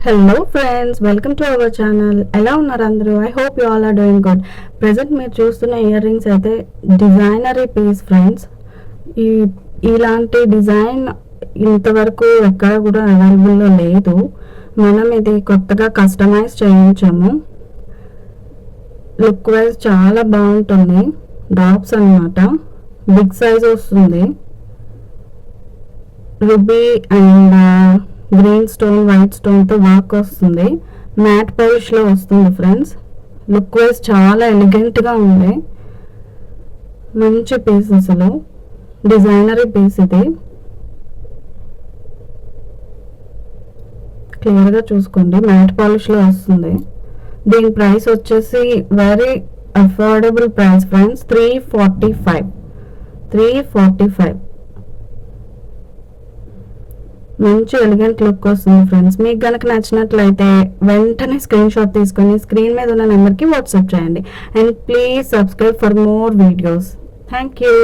Hello friends, welcome to our channel. ఎలా ఉన్నారు అందరూ? I hope you all are doing good. Present మీరు చూస్తున్న ఇయర్ రింగ్స్ అయితే డిజైనరీ పీస్ ఫ్రెండ్స్. ఇలాంటి డిజైన్ ఇంతవరకు ఎక్కడ కూడా అవైలబుల్లో లేదు. మనం ఇది కొత్తగా కస్టమైజ్ చేయించాము. లుక్ వైజ్ చాలా బాగుంటుంది. డ్రాప్స్ అన్నమాట, బిగ్ సైజ్ వస్తుంది. Ruby and green stone, white స్టోన్తో వర్క్ వస్తుంది. మ్యాట్ పాలిష్లో వస్తుంది ఫ్రెండ్స్. లుక్ వైజ్ చాలా ఎలిగెంట్గా ఉంది. మంచి పీస్, అసలు డిజైనరీ పీస్. ఇది క్లియర్గా చూసుకోండి, మ్యాట్ పాలిష్లో వస్తుంది. దీని ప్రైస్ వచ్చేసి వెరీ అఫోర్డబుల్ ప్రైస్ ఫ్రెండ్స్. 345. మంచి ఎలిగెంట్ లుక్ వస్తుంది ఫ్రెండ్స్. మీకు కనుక నచ్చినట్లయితే వెంటనే స్క్రీన్ షాట్ తీసుకొని స్క్రీన్ మీద ఉన్న నెంబర్కి వాట్సాప్ చేయండి. And please subscribe for more videos. Thank you.